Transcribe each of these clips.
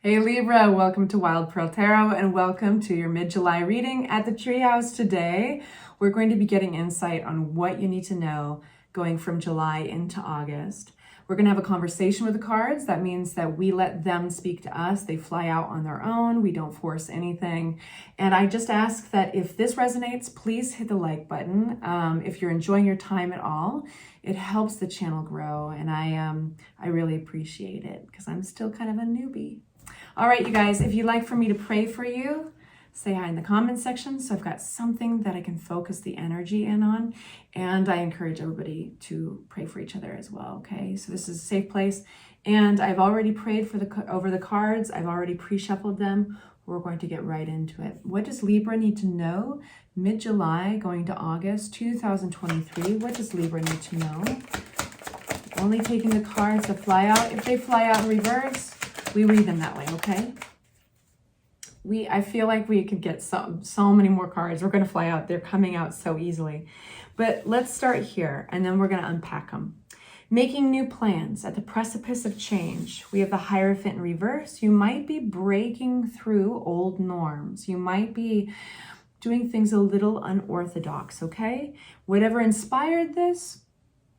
Hey Libra, welcome to Wildwood Tarot and welcome to your mid-July reading at the Treehouse today. We're going to be getting insight on what you need to know going from July into August. We're going to have a conversation with the cards. That means that we let them speak to us. They fly out on their own. We don't force anything. And I just ask that if this resonates, please hit the like button. If you're enjoying your time at all, it helps the channel grow. And I really appreciate it because I'm still kind of a newbie. All right, you guys, if you'd like for me to pray for you, say hi in the comment section. So I've got something that I can focus the energy in on. And I encourage everybody to pray for each other as well, okay? So this is a safe place. And I've already prayed for over the cards. I've already pre-shuffled them. We're going to get right into it. What does Libra need to know? Mid-July going to August 2023. What does Libra need to know? Only taking the cards that fly out. If they fly out in reverse, we read them that way, okay? I feel like we could get so many more cards. We're going to fly out. They're coming out so easily. But let's start here, and then we're going to unpack them. Making new plans at the precipice of change. We have the Hierophant in reverse. You might be breaking through old norms. You might be doing things a little unorthodox, okay? Whatever inspired this,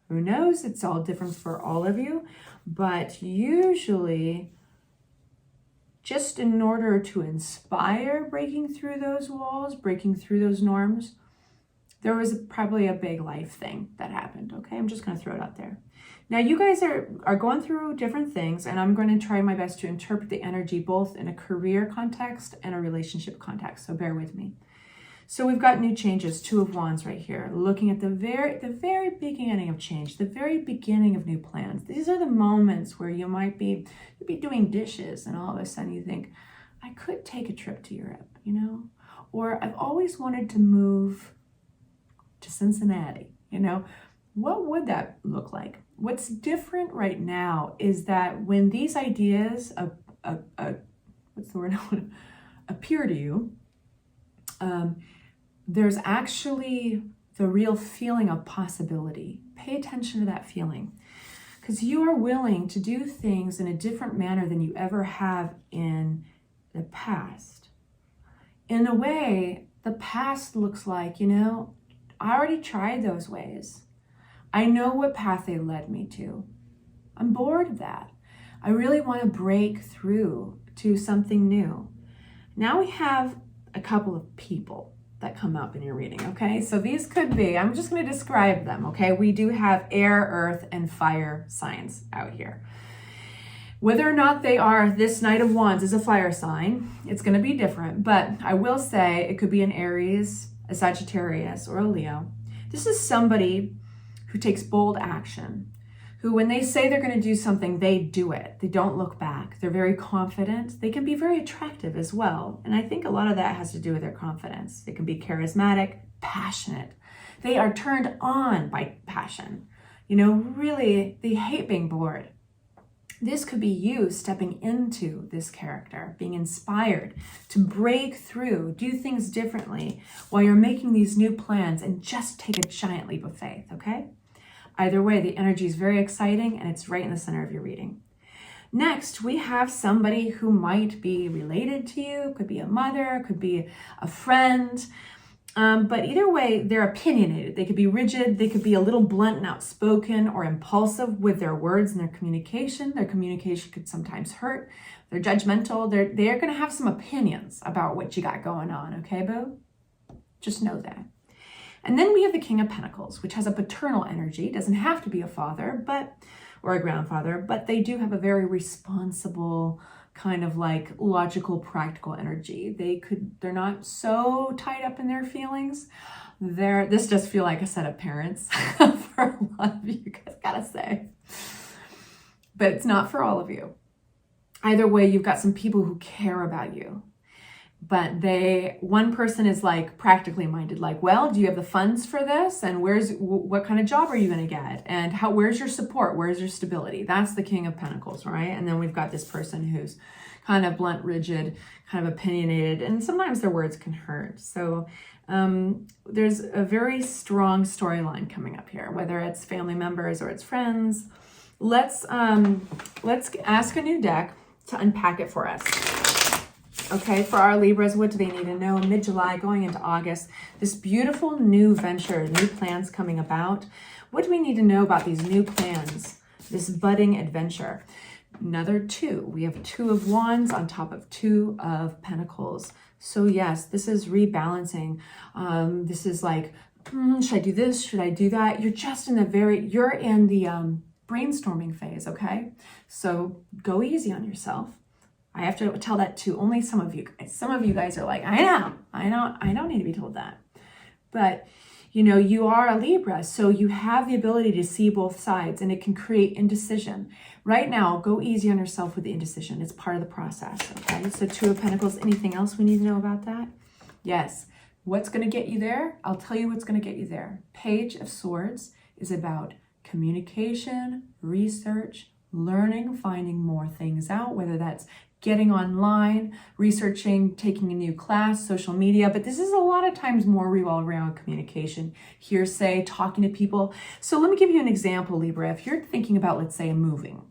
who knows? It's all different for all of you. But usually, just in order to inspire breaking through those walls, breaking through those norms, there was probably a big life thing that happened, okay? I'm just going to throw it out there. Now, you guys are going through different things, and I'm going to try my best to interpret the energy both in a career context and a relationship context, so bear with me. So we've got new changes, Two of Wands right here, looking at the very beginning of change, the very beginning of new plans. These are the moments where you might be doing dishes and all of a sudden you think, I could take a trip to Europe, you know? Or I've always wanted to move to Cincinnati, you know? What would that look like? What's different right now is that when these ideas appear to you, there's actually the real feeling of possibility. Pay attention to that feeling because you are willing to do things in a different manner than you ever have in the past. In a way, the past looks like, you know, I already tried those ways. I know what path they led me to. I'm bored of that. I really want to break through to something new. Now we have a couple of people that come up in your reading, okay? So these could be, I'm just going to describe them, okay? We do have air, earth, and fire signs out here. Whether or not they are, this Knight of Wands is a fire sign. It's going to be different, but I will say it could be an Aries, a Sagittarius, or a Leo. This is somebody who takes bold action, who when they say they're going to do something, they do it. They don't look back. They're very confident. They can be very attractive as well. And I think a lot of that has to do with their confidence. They can be charismatic, passionate. They are turned on by passion. You know, really, they hate being bored. This could be you stepping into this character, being inspired to break through, do things differently while you're making these new plans and just take a giant leap of faith, okay? Either way, the energy is very exciting and it's right in the center of your reading. Next, we have somebody who might be related to you, could be a mother, could be a friend, but either way, they're opinionated. They could be rigid, they could be a little blunt and outspoken or impulsive with their words and their communication. Their communication could sometimes hurt. They're judgmental. They're going to have some opinions about what you got going on, okay, boo? Just know that. And then we have the King of Pentacles, which has a paternal energy. It doesn't have to be a father, or a grandfather, but they do have a very responsible, kind of like logical, practical energy. They're not so tied up in their feelings. This does feel like a set of parents for a lot of you guys, gotta say. But it's not for all of you. Either way, you've got some people who care about you. But one person is like practically minded, like, well, do you have the funds for this? And what kind of job are you going to get? And where's your support? Where's your stability? That's the King of Pentacles, right? And then we've got this person who's kind of blunt, rigid, kind of opinionated, and sometimes their words can hurt. So there's a very strong storyline coming up here, whether it's family members or it's friends. Let's ask a new deck to unpack it for us. Okay, for our Libras, what do they need to know? Mid-July, going into August, this beautiful new venture, new plans coming about. What do we need to know about these new plans, this budding adventure? Another 2. We have 2 of Wands on top of 2 of Pentacles. So yes, this is rebalancing. This is like, should I do this? Should I do that? You're just in you're in the brainstorming phase, okay? So go easy on yourself. I have to tell that to only some of you guys. Some of you guys are like, I don't need to be told that. But you know, you are a Libra, so you have the ability to see both sides, and it can create indecision. Right now, go easy on yourself with the indecision. It's part of the process, okay? So 2 of Pentacles, anything else we need to know about that? Yes. What's going to get you there? I'll tell you what's going to get you there. Page of Swords is about communication, research, learning, finding more things out, whether that's getting online, researching, taking a new class, social media, but this is a lot of times more revolved around communication, hearsay, talking to people. So let me give you an example, Libra. If you're thinking about, let's say, moving,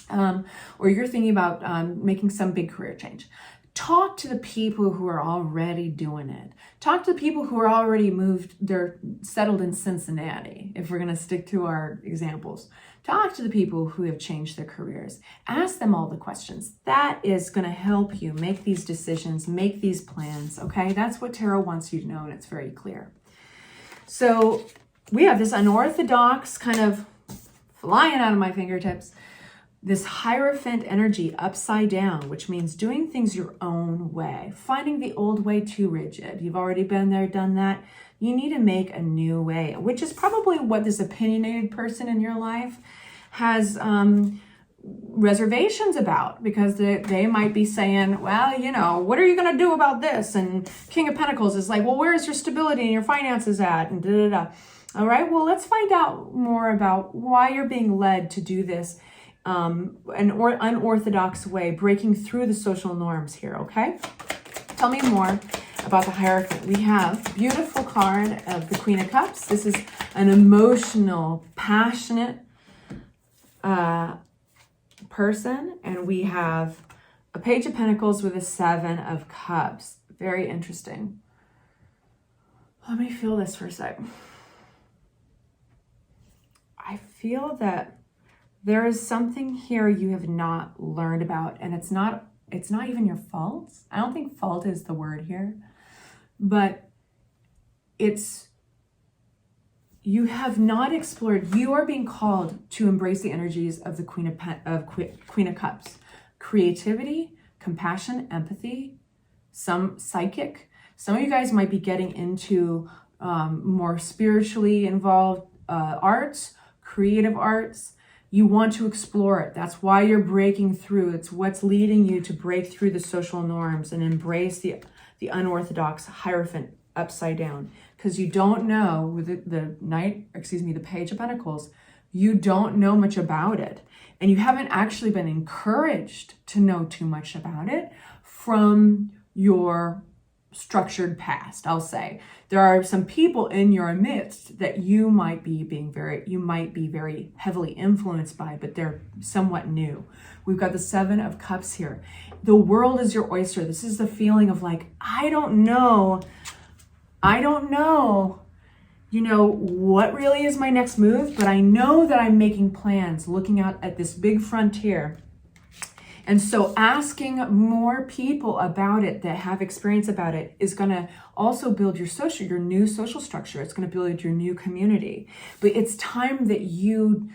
or you're thinking about making some big career change, talk to the people who are already doing it. Talk to the people who are already moved, they're settled in Cincinnati, if we're going to stick to our examples. Talk to the people who have changed their careers. Ask them all the questions. That is going to help you make these decisions, make these plans, okay? That's what tarot wants you to know, and it's very clear. So we have this unorthodox kind of flying out of my fingertips, this Hierophant energy upside down, which means doing things your own way, finding the old way too rigid. You've already been there, done that. You need to make a new way, which is probably what this opinionated person in your life has reservations about, because they might be saying, well, you know, what are you going to do about this? And King of Pentacles is like, well, where's your stability and your finances at? And da-da-da. All right, well, let's find out more about why you're being led to do this an unorthodox way, breaking through the social norms here, okay? Tell me more about the Hierophant. We have beautiful card of the Queen of Cups. This is an emotional, passionate person. And we have a Page of Pentacles with a 7 of Cups. Very interesting. Let me feel this for a sec. I feel that there is something here you have not learned about, and it's not even your fault. I don't think fault is the word here, but you have not explored. You are being called to embrace the energies of the Queen of Cups. Creativity, compassion, empathy, some psychic. Some of you guys might be getting into more spiritually involved arts, creative arts. You want to explore it. That's why you're breaking through. It's what's leading you to break through the social norms and embrace the unorthodox Hierophant upside down. Because you don't know, with the Page of Pentacles, you don't know much about it. And you haven't actually been encouraged to know too much about it from your structured past, I'll say. There are some people in your midst that you might be very heavily influenced by, but they're somewhat new. We've got the 7 of Cups here. The world is your oyster. This is the feeling of like, I don't know, you know, what really is my next move, but I know that I'm making plans, looking out at this big frontier. And so asking more people about it that have experience about it is going to also build your new social structure. It's going to build your new community. But it's time that you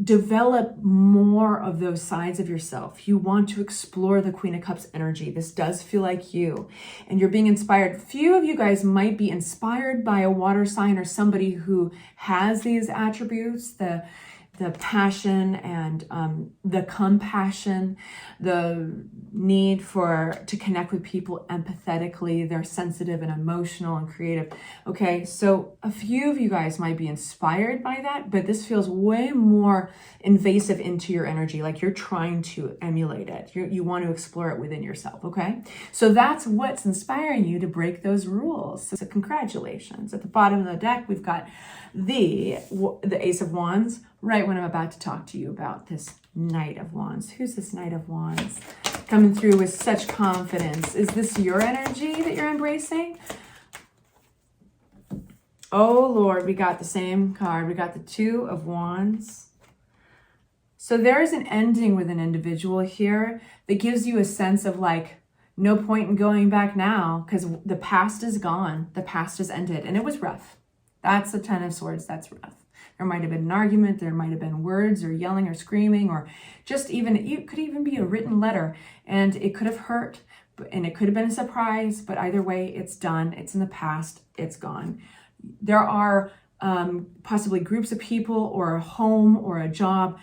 develop more of those sides of yourself. You want to explore the Queen of Cups energy. This does feel like you, and you're being inspired. Few of you guys might be inspired by a water sign or somebody who has these attributes, the passion and the compassion, the need to connect with people empathetically. They're sensitive and emotional and creative. Okay, so a few of you guys might be inspired by that, but this feels way more invasive into your energy, like you're trying to emulate it. You want to explore it within yourself, okay? So that's what's inspiring you to break those rules. So congratulations. At the bottom of the deck, we've got the Ace of Wands, right when I'm about to talk to you about this Knight of Wands. Who's this Knight of Wands? coming through with such confidence. Is this your energy that you're embracing? Oh, Lord, we got the same card. We got the Two of Wands. So there's an ending with an individual here that gives you a sense of like, no point in going back now because the past is gone. The past is ended. And it was rough. That's the Ten of Swords. That's rough. There might have been an argument. There might have been words or yelling or screaming, or just even, it could even be a written letter, and it could have hurt, and it could have been a surprise, but either way, it's done. It's in the past. It's gone. There are possibly groups of people or a home or a job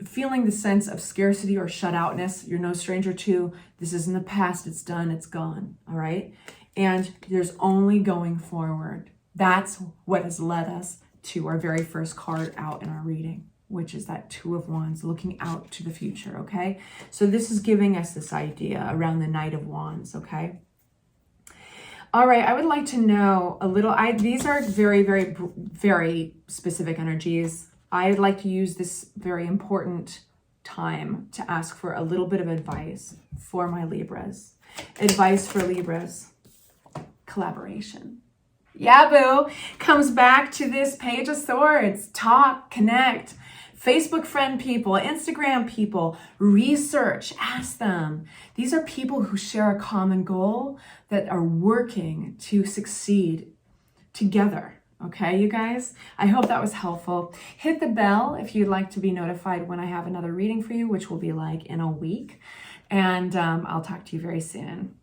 feeling the sense of scarcity or shut-outness. You're no stranger to, this is in the past, it's done, it's gone, all right? And there's only going forward. That's what has led us to our very first card out in our reading, which is that Two of Wands, looking out to the future, okay? So this is giving us this idea around the Knight of Wands, okay? All right, I would like to know a little, these are very, very, very specific energies. I'd like to use this very important time to ask for a little bit of advice for my Libras. Advice for Libras, collaboration. Yeah, boo, comes back to this Page of Swords. Talk, connect, Facebook friend people, Instagram people, research, ask them. These are people who share a common goal that are working to succeed together. Okay, you guys, I hope that was helpful. Hit the bell if you'd like to be notified when I have another reading for you, which will be like in a week. And I'll talk to you very soon.